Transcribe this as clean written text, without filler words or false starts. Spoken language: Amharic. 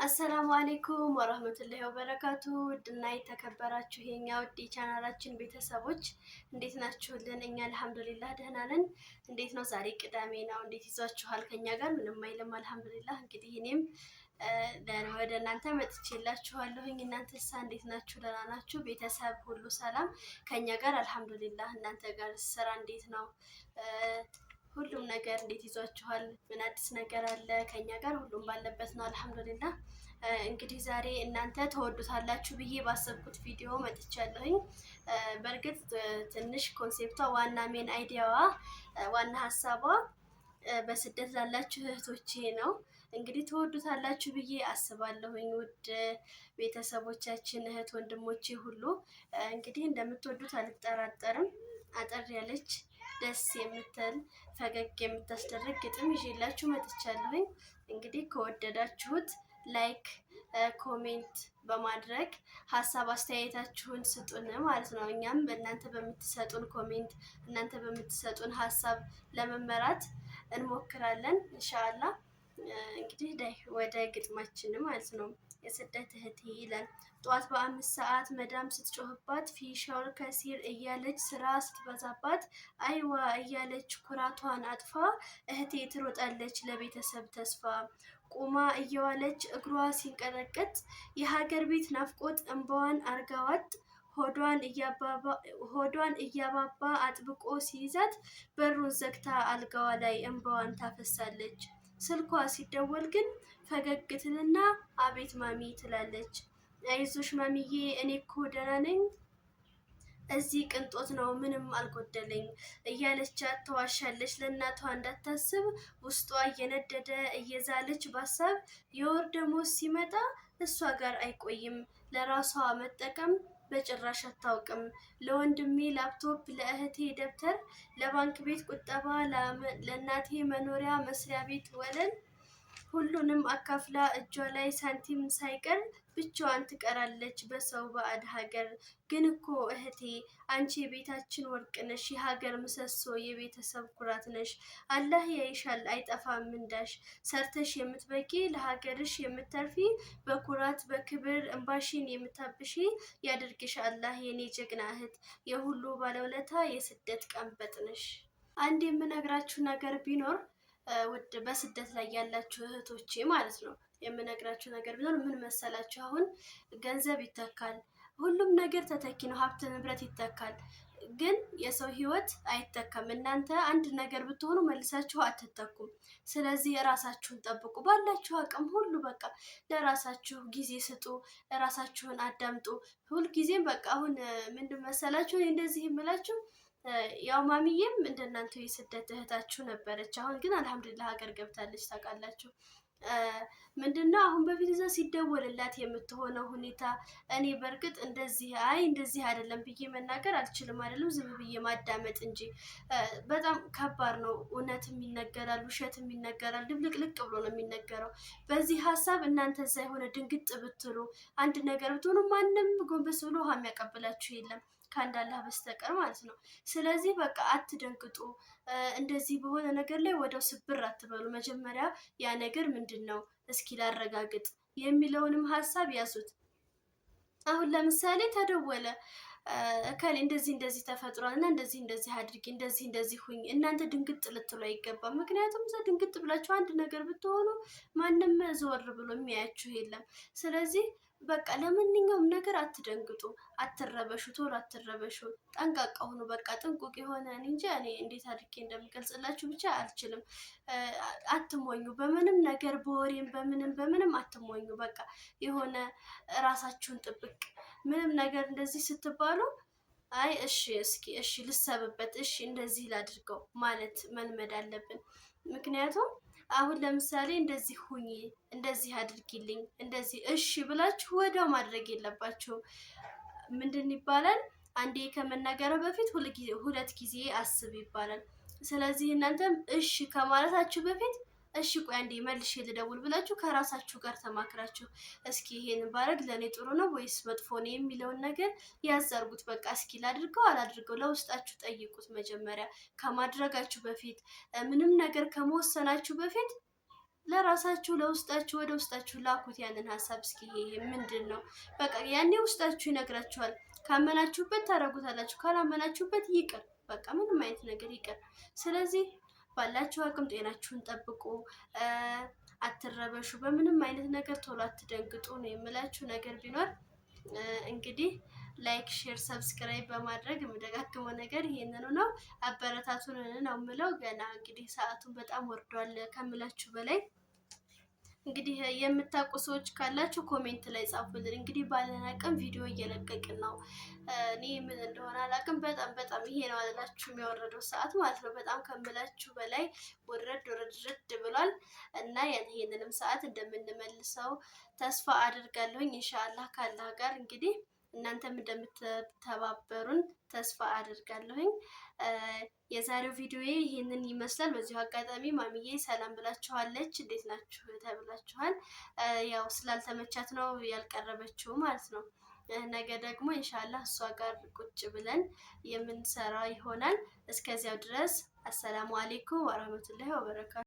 አሰላሙ አሌይኩም ወረህመቱላሂ ወበረካቱ። ውድና የተከበራችሁ የኛ ውድ ቻናላችን ቤተሰቦች እንዴት ናችሁልን? እኛ አልሐምዱሊላህ ደህና ነን። እንዴት ነው? ዛሬ ቅዳሜ ነው። እንዴት ይዟችኋል? ከኛ ጋር ምንም አይልም አልሐምዱሊላህ። እንግዲህ እኔም ወደ እናንተ መጥቼላችኋለሁኝ። እናንተሳ እንዴት ናችሁ? ደህና ናችሁ? ቤተሰብ ሁሉ ሰላም? ከኛ ጋር አልሐምዱሊላህ። እናንተ ጋር ስራ እንዴት ነው? ሁሉም ነገር እንዴት ይዟችኋል? ምን አዲስ ነገር አለ? ከኛ ጋር ሁሉም ባለበት ነው አልሐምዱሊላህ። እንግዲህ ዛሬ እናንተ ተወዱታላችሁ ብዬ ባሰብኩት ቪዲዮ መጥቻለሁኝ። በእርግጥ ትንሽ ኮንሴፕቷ ዋና ሜን አይዲያዋ ዋና ሀሳቧ በስደት ላላችሁ እህቶቼ ነው። እንግዲህ ተወዱታላችሁ ብዬ አስባለሁኝ። ውድ ቤተሰቦቻችን እህት ወንድሞቼ ሁሉ እንግዲህ እንደምትወዱት አልጠራጠርም። አጠር ያለች ደስ የምትል ፈገግ የምታስደርግ ግጥም ይዤላችሁ መጥቻለሁኝ። እንግዲህ ከወደዳችሁት ላይክ፣ ኮሜንት በማድረግ ሀሳብ አስተያየታችሁን ስጡን ማለት ነው። እኛም በእናንተ በምትሰጡን ኮሜንት፣ እናንተ በምትሰጡን ሀሳብ ለመመራት እንሞክራለን ኢንሻአላህ። እንግዲህ ወደ ግጥማችን ማለት ነው። የስደት እህቴ ይላል። ጠዋት በ5 ሰዓት መዳም ስትጮህባት ፊሻውር ከሲር እያለች ስራ ስትበዛባት አይዋ እያለች ኩራቷን አጥፋ እህቴ ትሮጣለች ለቤተሰብ ተስፋ ቁማ እየዋለች እግሯ ሲንቀጠቀጥ የሀገር ቤት ናፍቆት እንባዋን አርጋዋጥ ሆዷን እያባባ አጥብቆ ሲይዛት በሩን ዘግታ አልጋዋ ላይ እንባዋን ታፈሳለች። ስልኳ ሲደወል ግን ፈገግ ትልና አቤት ማሚ ትላለች። አይዞሽ ማሚዬ እኔ እኮ ደህና ነኝ፣ እዚህ ቅንጦት ነው ምንም አልጎደለኝ እያለቻት ተዋሻለች። ለእናቷ እንዳታስብ ውስጧ እየነደደ እየዛለች ባሳብ የወር ደሞዝ ሲመጣ እሷ ጋር አይቆይም ለራሷ መጠቀም በጭራሽ አታውቅም። ለወንድሜ ላፕቶፕ፣ ለእህቴ ደብተር፣ ለባንክ ቤት ቁጠባ፣ ለእናቴ መኖሪያ መስሪያ ቤት ወለል ሁሉንም አካፍላ እጇ ላይ ሳንቲም ሳይቀር ብቻዋን ትቀራለች በሰው ባዕድ ሀገር። ግን እኮ እህቴ አንቺ የቤታችን ወርቅ ነሽ፣ የሀገር ምሰሶ የቤተሰብ ኩራት ነሽ። አላህ ያይሻል አይጠፋም ምንዳሽ፣ ሰርተሽ የምትበቂ ለሀገርሽ የምተርፊ በኩራት በክብር እንባሽን የምታብሺ ያድርግሽ አላህ የኔ ጀግና እህት፣ የሁሉ ባለውለታ የስደት ቀንበጥ ነሽ። አንድ የምነግራችሁ ነገር ቢኖር ውድ በስደት ላይ ያላችሁ እህቶቼ ማለት ነው የምነግራችሁ ነገር ቢኖር ምን መሰላችሁ? አሁን ገንዘብ ይተካል፣ ሁሉም ነገር ተተኪ ነው፣ ሀብት ንብረት ይተካል። ግን የሰው ህይወት አይተካም። እናንተ አንድ ነገር ብትሆኑ መልሳችሁ አትተኩም። ስለዚህ ራሳችሁን ጠብቁ፣ ባላችሁ አቅም ሁሉ በቃ ለራሳችሁ ጊዜ ስጡ፣ ራሳችሁን አዳምጡ። ሁልጊዜም በቃ አሁን ምንድን መሰላችሁ እንደዚህ የምላችሁ ያው ማሚዬም እንደናንተ የስደት እህታችሁ ነበረች። አሁን ግን አልሐምዱሊላህ ሀገር ገብታለች ታውቃላችሁ። ምንድነው አሁን በፊት እዛ ሲደወልላት የምትሆነው ሁኔታ እኔ በእርግጥ እንደዚህ አይደለም ብዬ መናገር አልችልም፣ አይደለም ዝም ብዬ ማዳመጥ እንጂ በጣም ከባድ ነው። እውነትም ይነገራል፣ ውሸትም ይነገራል፣ ድብልቅልቅ ብሎ ነው የሚነገረው። በዚህ ሀሳብ እናንተ እዛ የሆነ ድንግጥ ብትሉ አንድ ነገር ብትሆኑ ማንም ጎንበስ ብሎ ውሃ የሚያቀብላችሁ የለም ከአንድ አላህ በስተቀር ማለት ነው። ስለዚህ በቃ አትደንግጡ። እንደዚህ በሆነ ነገር ላይ ወደው ስብር አትበሉ። መጀመሪያ ያ ነገር ምንድን ነው እስኪ ላረጋግጥ የሚለውንም ሀሳብ ያዙት። አሁን ለምሳሌ ተደወለ እከሌ እንደዚህ ተፈጥሯል እና እንደዚህ አድርጊ እንደዚህ ሁኝ። እናንተ ድንግጥ ልትሉ አይገባም። ምክንያቱም እዛ ድንግጥ ብላችሁ አንድ ነገር ብትሆኑ ማንም ዘወር ብሎ የሚያያችሁ የለም። ስለዚህ በቃ ለማንኛውም ነገር አትደንግጡ፣ አትረበሹ፣ ቶሎ አትረበሹ፣ ጠንቃቃ ሁኑ። በቃ ጥንቁቅ የሆነ እንጂ እኔ እንዴት አድርጌ እንደምገልጽላችሁ ብቻ አልችልም። አትሞኙ፣ በምንም ነገር በወሬም በምንም አትሞኙ። በቃ የሆነ ራሳችሁን ጥብቅ ምንም ነገር እንደዚህ ስትባሉ አይ እሺ ልሰብበት፣ እሺ እንደዚህ ላድርገው ማለት መልመድ አለብን። ምክንያቱም አሁን ለምሳሌ እንደዚህ ሁኚ፣ እንደዚህ አድርጊልኝ፣ እንደዚህ እሺ ብላችሁ ወዲያው ማድረግ የለባችሁም። ምንድን ይባላል? አንዴ ከመናገር በፊት ሁለት ጊዜ አስብ ይባላል። ስለዚህ እናንተም እሺ ከማለታችሁ በፊት እሺ ቆይ አንዴ መልሼ ልደውል ብላችሁ ከራሳችሁ ጋር ተማክራችሁ እስኪ ይሄን ባረግ ለኔ ጥሩ ነው ወይስ መጥፎ ነው የሚለውን ነገር ያዛርጉት። በቃ እስኪ ላድርገው አላድርገው ለውስጣችሁ ጠይቁት። መጀመሪያ ከማድረጋችሁ በፊት ምንም ነገር ከመወሰናችሁ በፊት ለራሳችሁ ለውስጣችሁ ወደ ውስጣችሁ ላኩት ያንን ሀሳብ። እስኪ ይሄ ምንድን ነው? በቃ ያኔ ውስጣችሁ ይነግራችኋል። ካመናችሁበት ታረጉታላችሁ፣ ካላመናችሁበት ይቅር። በቃ ምንም አይነት ነገር ይቅር። ስለዚህ ባላችሁ አቅም ጤናችሁን ጠብቁ፣ አትረበሹ፣ በምንም አይነት ነገር ቶሎ አትደንግጡ ነው የምላችሁ። ነገር ቢኖር እንግዲህ ላይክ፣ ሼር፣ ሰብስክራይብ በማድረግ የምደጋግመው ነገር ይሄንኑ ነው። አበረታቱን ነው የምለው። ገና እንግዲህ ሰዓቱን በጣም ወርዷል ከምላችሁ በላይ። እንግዲህ የምታውቁ ሰዎች ካላችሁ ኮሜንት ላይ ጻፉልን። እንግዲህ ባለን አቅም ቪዲዮ እየለቀቅን ነው። እኔ ምን እንደሆነ አላውቅም። በጣም ይሄ ነው አላችሁ የሚያወረደው ሰዓት ማለት ነው። በጣም ከምላችሁ በላይ ወረድ ብሏል እና ይሄንንም ሰዓት እንደምንመልሰው ተስፋ አድርጋለሁኝ ኢንሻአላህ ካላህ ጋር። እንግዲህ እናንተም እንደምትተባበሩን ተስፋ አድርጋለሁኝ። የዛሬው ቪዲዮ ይሄንን ይመስላል። በዚሁ አጋጣሚ ማሚዬ ሰላም ብላችኋለች። እንዴት ናችሁ ተብላችኋል። ያው ስላልተመቻት ነው ያልቀረበችው ማለት ነው። ነገ ደግሞ ኢንሻአላህ እሷ ጋር ቁጭ ብለን የምንሰራ ይሆናል። እስከዚያው ድረስ አሰላሙ አለይኩም ወራህመቱላሂ ወበረካቱ።